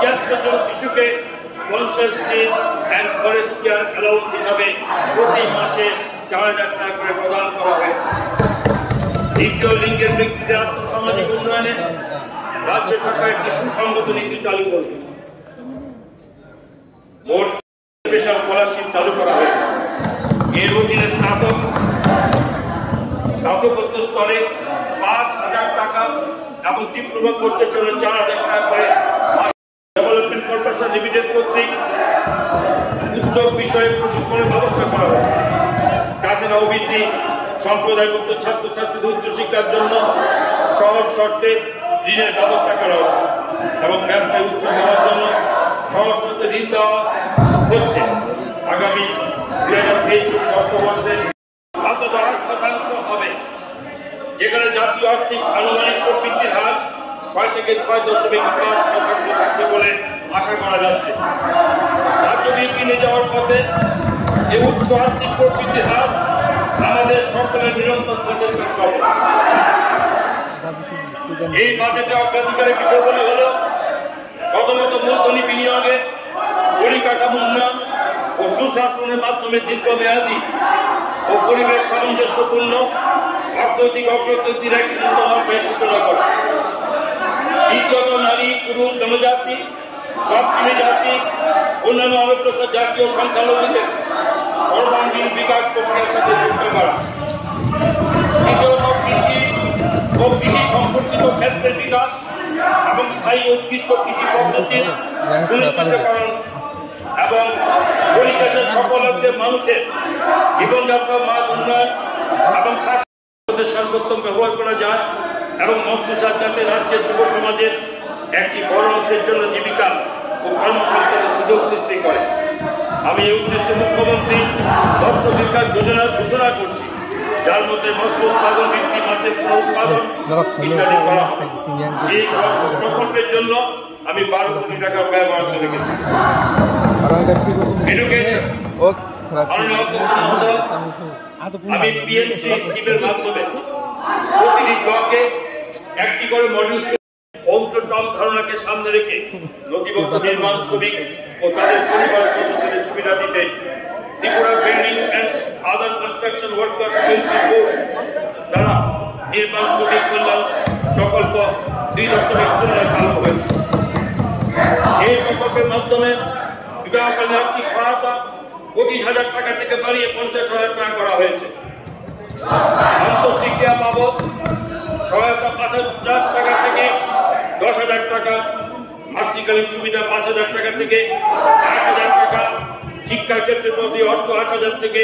276 জন শিশুকে conscious seed and forest care allowance হিসাবে প্রতি মাসে 4000 টাকা করে প্রদান করা হয়েছে। দ্বিতীয় লিঙ্গের ব্যক্তিদের আর্থসামাজিক উন্নয়নে রাজ্য সরকার একটি সুসংগত নীতি চালু করবে। মোট স্পেশাল স্কলারশিপ চালু করা হয়েছে। এর অধীনে স্নাতকোত্তর স্তরে 5000 টাকা এবং ডিপ্লোমা কোর্সের জন্য 4000 টাকা করে ডেভেলপমেন্ট কর্পোরেশন লিমিটেড কর্তৃক উদ্যোগ বিষয়ে প্রশিক্ষণের ব্যবস্থা করা হবে। তাছাড়া ওবিসি সম্প্রদায়ভুক্ত ছাত্রছাত্রীদের উচ্চশিক্ষার জন্য সহজ শর্তে ঋণের ব্যবস্থা করা হচ্ছে এবং ব্যবসায় উচ্চ হওয়ার জন্য সহজ শর্তে ঋণ দেওয়া হচ্ছে। আগামী 2023 অর্থবর্ষে 8% হবে, যেখানে জাতীয় আর্থিক আনুমানিক প্রবৃদ্ধির হার 6 থেকে 6.5% থাকবে বলে আশা করা যাচ্ছে। রাজ্য কিনে যাওয়ার পথে এই উচ্চ আর্থিক প্রবৃদ্ধির হার আমাদের সকলের নিরন্তর প্রচেষ্টা চলে। এই বাজেটে অগ্রাধিকারের বিষয়গুলি হল প্রথমত মূলধনী বিনিয়োগে পরিকাঠামো উন্নয়ন ও সুশাসনের মাধ্যমে দীর্ঘমেয়াদী ও পরিবেশ সামঞ্জস্যপূর্ণ অর্থনৈতিক অগ্রগতির একটি নতুন অভ্যাস সূচনা করা। দ্বিতীয়ত নারী, পুরুষ, জনজাতি, সবশ্রেণী জাতি, অন্যান্য অনগ্রসর জাতীয় সংখ্যালঘুদের সর্বাঙ্গীন বিকাশ প্রক্রিয়ার সাথে যুক্ত করা। তৃতীয়ত কৃষি ও কৃষি সম্পর্কিত ক্ষেত্রের বিকাশ এবং স্থায়ী উৎকৃষ্ট কৃষি পদ্ধতির সুনিশ্চিতকরণ এবং পরিশেষে সকল অর্থের মানুষের জীবনযাত্রার মান উন্নয়ন এবং স্বাস্থ্যের সর্বোত্তম ব্যবহার করা যায় এবং মন্ত্রিসভা যাতে রাজ্যের যুব সমাজের একটি বড় অংশের জন্য জীবিকা ও কর্মসংস্থানের সুযোগ সৃষ্টি করে। আমি এই উদ্দেশ্যে মুখ্যমন্ত্রী মৎস্য বিকাশ যোজনার ঘোষণা করছি, যার মধ্যে মৎস্য উৎপাদন বৃদ্ধি, মাছের পুনরুৎপাদন ইত্যাদি করা হবে। এই প্রকল্পের জন্য আমি 12 কোটি টাকা ব্যয় বরাদ্দ রেখেছি। আমি পিএমসি স্কিমের মাধ্যমে প্রতিটি ব্লকে একটি করে মডিউল অন্তর্দম ধারণাকে সামনে রেখে নথিভুক্ত নির্মাণ শ্রমিক ও তাদের পরিবার সদস্যদের সুবিধা দিতে Tripura building and other construction workers welfare board দ্বারা নির্মাণ শ্রমিক কল্যাণ প্রকল্প 2.0 চালু হয়েছে। এই প্রকল্পের মাধ্যমে বিবাহকালীন আর্থিক সহায়তা 25,000 টাকা থেকে বাড়িয়ে 50,000 টাকা করা হয়েছে। আন্তঃশিক্ষা বাবদ সহায়তা 5,000 টাকা থেকে 10,000 টাকা, মাতৃকালীন সুবিধা 5,000 টাকা থেকে 8,000 টাকা, শিক্ষার ক্ষেত্রে প্রতি অর্থ 8,000 থেকে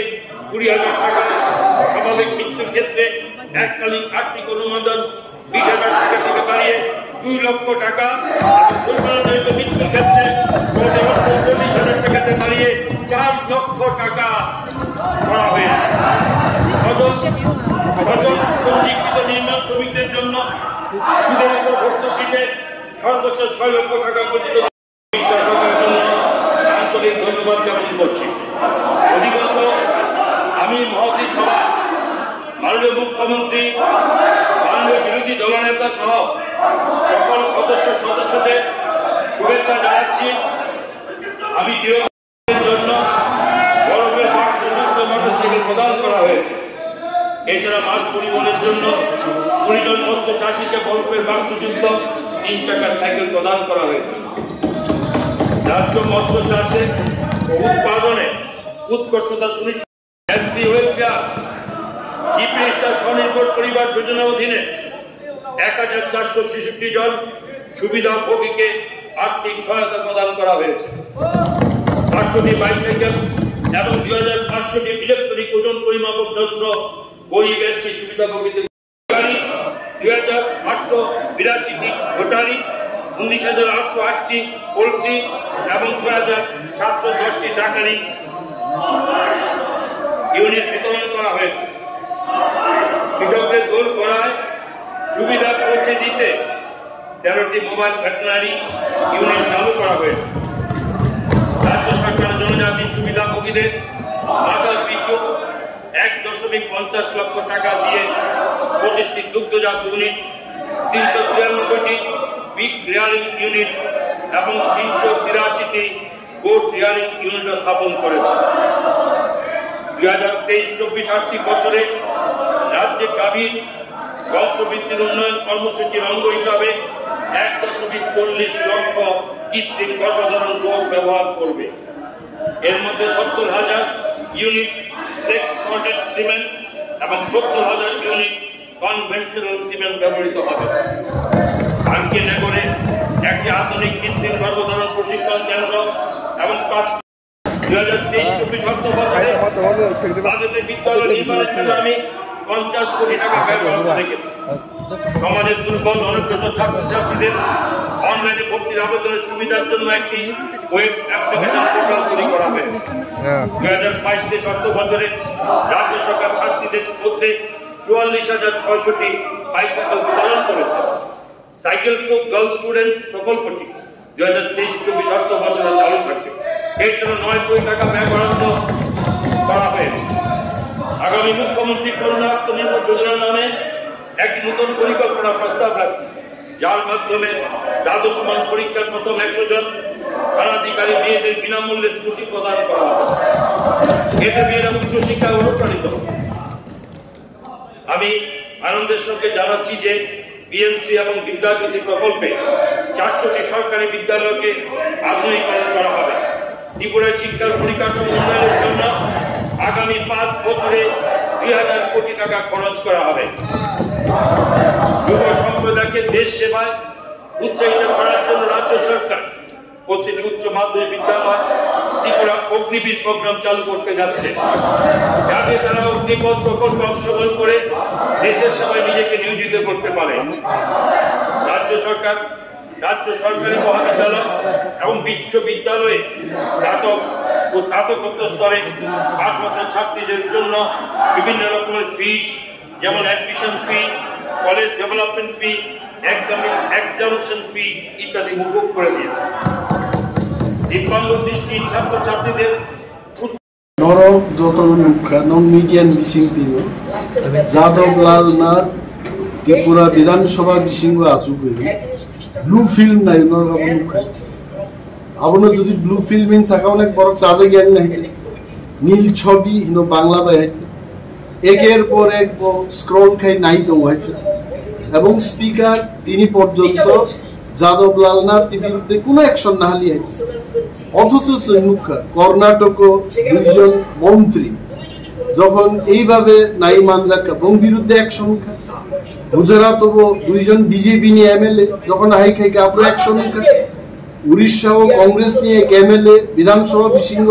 20,000 টাকা, স্বাভাবিক মৃত্যুর ক্ষেত্রে এককালীন আর্থিক অনুমোদন 20,000 টাকা থেকে বাড়িয়ে 2 লক্ষ টাকা, দুর্ঘটনাজনিত মৃত্যুর ক্ষেত্রে 40,000 টাকা থেকে বাড়িয়ে 4 লক্ষ টাকা করা হয়েছে। পঞ্জীকৃত নির্মাণ শ্রমিকদের জন্য সুদের উপর ভর্তুকিতে সর্বোচ্চ 6 লক্ষ টাকা পর্যন্ত সরকারের জন্য আন্তরিক ধন্যবাদ জ্ঞাপন করছি। অধিকত আমি মহতী সভা, মাননীয় মুখ্যমন্ত্রী, মাননীয় বিরোধী দলনেতা সহ সকল সদস্যদের শুভেচ্ছা জানাচ্ছি। আমি দীর্ঘদিনের জন্য বরফের বাক্সযুক্ত মোটরসাইকেল প্রদান করা হয়েছে। এছাড়া মাছ পরিবহনের জন্য 20 জন মৎস্য চাষীকে বরফের বাক্সযুক্ত 3 চাকার সাইকেল প্রদান করা হয়েছে। রাজ্য মৎস্য চাষে ও উৎপাদনে উৎকর্ষতা সুনিশ্চিত ওয়েলফেয়ার চিফ মিনিস্টার স্বনির্ভর পরিবার যোজনার অধীনে 1466 জন সুবিধাভোগীকে আর্থিক সহায়তা প্রদান করা হয়েছে। 500টি বাইসাইকেল এবং 2,500টি ইলেকট্রনিক ওজন পরিমাপক যন্ত্র গরিব এসটি সুবিধাভোগীদের 2,882টি ভোটারি, 19,808টি পোল্ট্রি এবং 6,710টি ডাকারি ইউনিট বিতরণ করা হয়েছে। কৃষকদের দোল করায় সুবিধা পৌঁছে দিতে 13টি মোবাইল ভেটেরিনারি ইউনিট চালু করা হয়েছে। রাজ্য সরকার জনজাতি সুবিধাভোগীদের মাথা পিছু 1.50 লক্ষ টাকা দিয়ে 25টি দুগ্ধজাত ইউনিট, 393টি পিক রিয়ারিং ইউনিট এবং 383টি কোর্ট হিয়ারিং ইউনিট স্থাপন করেছে। 2023-24 আর্থিক বছরে রাজ্যে গাভীর বংশবৃদ্ধির উন্নয়ন কর্মসূচির অঙ্গ হিসাবে 1.40 লক্ষ কৃত্রিম গর্ভধারণ রোগ ব্যবহার করবে। এর মধ্যে 70,000 ইউনিট সেক্স সর্টেড সিমেন্ট এবং 70,000 ইউনিট কনভেনশনাল সিমেন্ট ব্যবহৃত হবে। আজকে নগরে একটি আধুনিক কৃত্রিম গর্ভধারণ প্রশিক্ষণ কেন্দ্র এবং 2023-24 অর্থ বছরে বাজেটে বিদ্যালয় নির্মাণের জন্য আমি 50 কোটি টাকা ব্যয় করা রেখেছি। সমাজের দুর্বল অনগ্রসর ছাত্রছাত্রীদের অনলাইনে ভর্তির আবেদনের সুবিধার জন্য একটি ওয়েব অ্যাপ্লিকেশন পোর্টাল তৈরি করা হবে। 2022-23 অর্থ বছরে রাজ্য সরকার ছাত্রীদের মধ্যে 44,600টি বাইসাইকেল বিতরণ করেছে। সাইকেল টু গার্ল স্টুডেন্ট প্রকল্পটি 2023-24 অর্থ বছরে চালু থাকবে। এর জন্য 9 কোটি টাকা ব্যয় বরাদ্দ করা হয়েছে। আগামী মুখ্যমন্ত্রী করোনা আত্মনির্ভর যোজনার নামে একটি নতুন পরিকল্পনা প্রস্তাব রাখছে, যার মাধ্যমে দ্বাদশ মান পরীক্ষার প্রথম 100 জন স্থানাধিকারী মেয়েদের বিনামূল্যে স্কুটি প্রদান করা হবে। এতে মেয়েরা উচ্চশিক্ষা অনুপ্রাণিত হবে। আমি আনন্দের সঙ্গে জানাচ্ছি যে বিএমসি এবং বিদ্যাজ্যোতি প্রকল্পে 400টি সরকারি বিদ্যালয়কে আধুনিকরণ করা হবে। ত্রিপুরায় শিক্ষার পরিকাঠামো উন্নয়নের জন্য আগামী 5 বছরে 2000 কোটি টাকা খরচ করা হবে। যুব সম্প্রদায়কে দেশ সেবায় উৎসাহিত করার জন্য রাজ্য সরকার প্রতিটি উচ্চ মাধ্যমিক বিদ্যালয় ত্রিপুরা অগ্নিবীর প্রোগ্রাম চালু করতে যাচ্ছে, যাতে তারা অগ্নিপথ প্রকল্পে অংশগ্রহণ করে দেশের সেবায় নিজেকে নিয়োজিত করতে পারে। রাজ্য সরকার রাজ্য সরকারি মহাবিদ্যালয় এবং বিশ্ববিদ্যালয়ে স্নাতক ও স্নাতকোত্তর স্তরে পাঠরত ছাত্রীদের জন্য বিভিন্ন রকমের ফিস, যেমন অ্যাডমিশন ফি, কলেজ ডেভেলপমেন্ট ফি, এক্সামিনেশন ফি ইত্যাদি মুকুব করে দিয়েছে। দিব্যাঙ্গ দৃষ্টিহীন ছাত্রছাত্রীদের নরক যত নন মিডিয়ান বিসিং দিন যাদব লাল নাথ ত্রিপুরা বিধানসভা বিসিং আচুক ব্লু ফিল্ম নাই নরক আপনার যদি ব্লু ফিল্ম ইন থাকা অনেক বড় চাজে জ্ঞান নাই নীল ছবি বাংলা বাই একের পর এক স্ক্রল খাই নাই দম এবং স্পিকার তিনি পর্যন্ত যাদব লাল নাথের বিরুদ্ধে কোনো অ্যাকশন না হালি আছে। অথচ কর্ণাটক 2জন মন্ত্রী যখন এইভাবে নাই মানজাকা এবং বিরুদ্ধে অ্যাকশন খায়, গুজরাট 2জন বিজেপি নিয়ে এমএলএ যখন হাই খাই আপনার অ্যাকশন খায়, উড়িষ্যা ও কংগ্রেস নিয়ে এমএলএ বিধানসভা বিসিংহ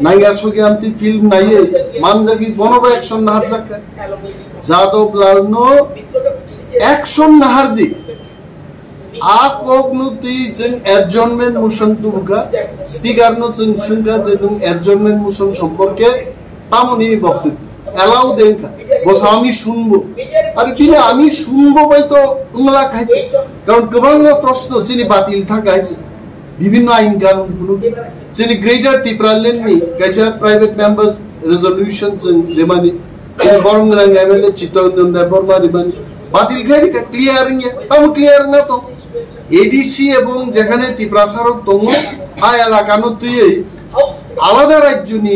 নাইগাসকে আনতে ফিল্ম নাইয়ে মানজাকি বনব অ্যাকশন নাহার জাকা যাদব লাল নো অ্যাকশন নাহার দি আপগ্নুতি যেন অ্যাডজর্নমেন্ট মোশন তুলকা স্পিকার নো যেন সিংকা যেন অ্যাডজর্নমেন্ট মোশন সম্পর্কে তামনি বক্তব্য এলাও দেনকা বস আমি শুনবো আর তিনি আমি শুনবো বাই তো উমলা খাইছে কারণ গোবাং প্রশ্ন যিনি বাতিল থাকাইছে বিভিন্ন আইন কানুন গুলো যিনি গ্রেটার ত্রিপুরা লেননি কাইসা প্রাইভেট মেম্বার্স রেজলিউশন যেমানি বরংরাং এমএলএ চিত্তরঞ্জন দেব বর্মা রিমানি বাতিল খাই ক্লিয়ারিং তাও ক্লিয়ার না তো এডিসি এবং যেখানে ত্রিপুরা সারক তঙ্গ আ এলাকানো তুই আলাদা রাজ্য নি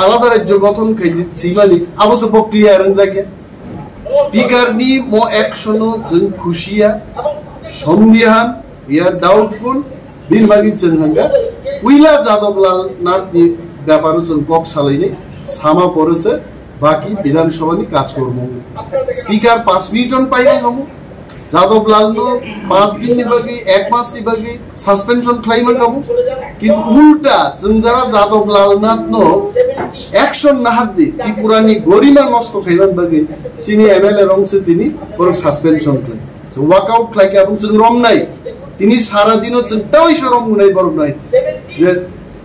আলাদা রাজ্য গঠন খাই দিছিলানি আবশ্যক ক্লিয়ারিং জায়গা স্পিকার নি মো অ্যাকশন जों খুশিয়া সন্দেহান ইয়ার ডাউটফুল বিনবাগি जोंहांगा উইলা যাদব লাল নাথ নি ব্যাপারে जों কক সালাইনি সামা পড়েছে বাকি বিধানসভানি কাজকর্ম স্পিকার 5 মিনিট পাইলে হবো যাদব লাল নো 5 দিন নিবাগি 1 মাস নিবাগি সাসপেনশন ক্লেম করব কিন্তু উল্টা जों যারা যাদব লাল নাথ নো অ্যাকশন নাহার দি ত্রিপুরানি গরিমা নষ্ট খাইবান বাগি চিনি এমএলএ রংসে তিনি বড় suspension claim so walkout like এবং जों রম নাই তিনি সারা দিনও চিন্তাই শরম নাই বড় নাই যে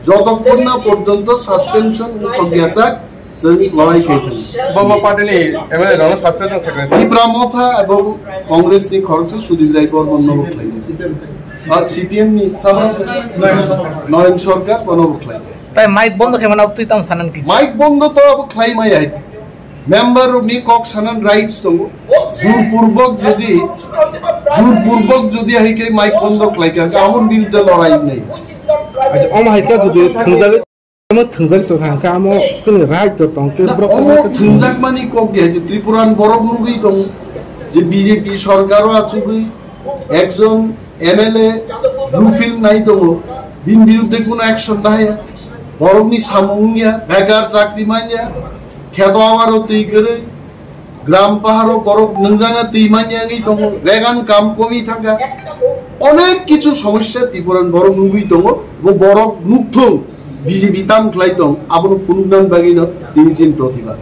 যতক্ষণ না পর্যন্ত সাসপেনশন হগিয়াসা লড়াই খেয়েছেন বাবা পাটেনি এমএলএ রং সাসপেনশন থাকবে টিপ্রা মথা এবং কংগ্রেস নি খরচ সুদীপ রায় বর্মন নবক লাগে আর সিপিএম নি নয়ন সরকার বনবক লাগে তাই মাইক বন্ধ খেয়ে মানে তুই তাম সানান কি মাইক বন্ধ তো আব খাই মাই আইতে মেম্বার নি কক সানান রাইটস দङ জোরপূর্বক যদি হাইকে মাইক বন্ধ লাইকা আমন বিরুদ্ধে লড়াই নাই আচ্ছা অম হাইকা যদি থংজালে থংজাক তো হাঙ্কা আম কোন রাইট তো তংকে থংজাক মানি কক গে যে ত্রিপুরান বড় নুগই দङ যে বিজেপি সরকারও আছে একজন MLA ব্লু ফিল্ম নাই দङ বিন বিরুদ্ধে কোনো অ্যাকশন নাই বরংনি সামুনিয়া বেকার চাকরি মানিয়া খেত আমারও তুই করে গ্রাম পাহাড়ও বরফ নংজানা তুই মানিয়াঙ্গি দङ রেগান কাম কমি থাকা অনেক কিছু সমস্যা ত্রিপুরান বড় নুগই দङ এবং বরফ মুগ্ধ বিজেপি তাম খ্লাই দङ আবনো ফুনুদান বাগিন তিনি চিন প্রতিবাদ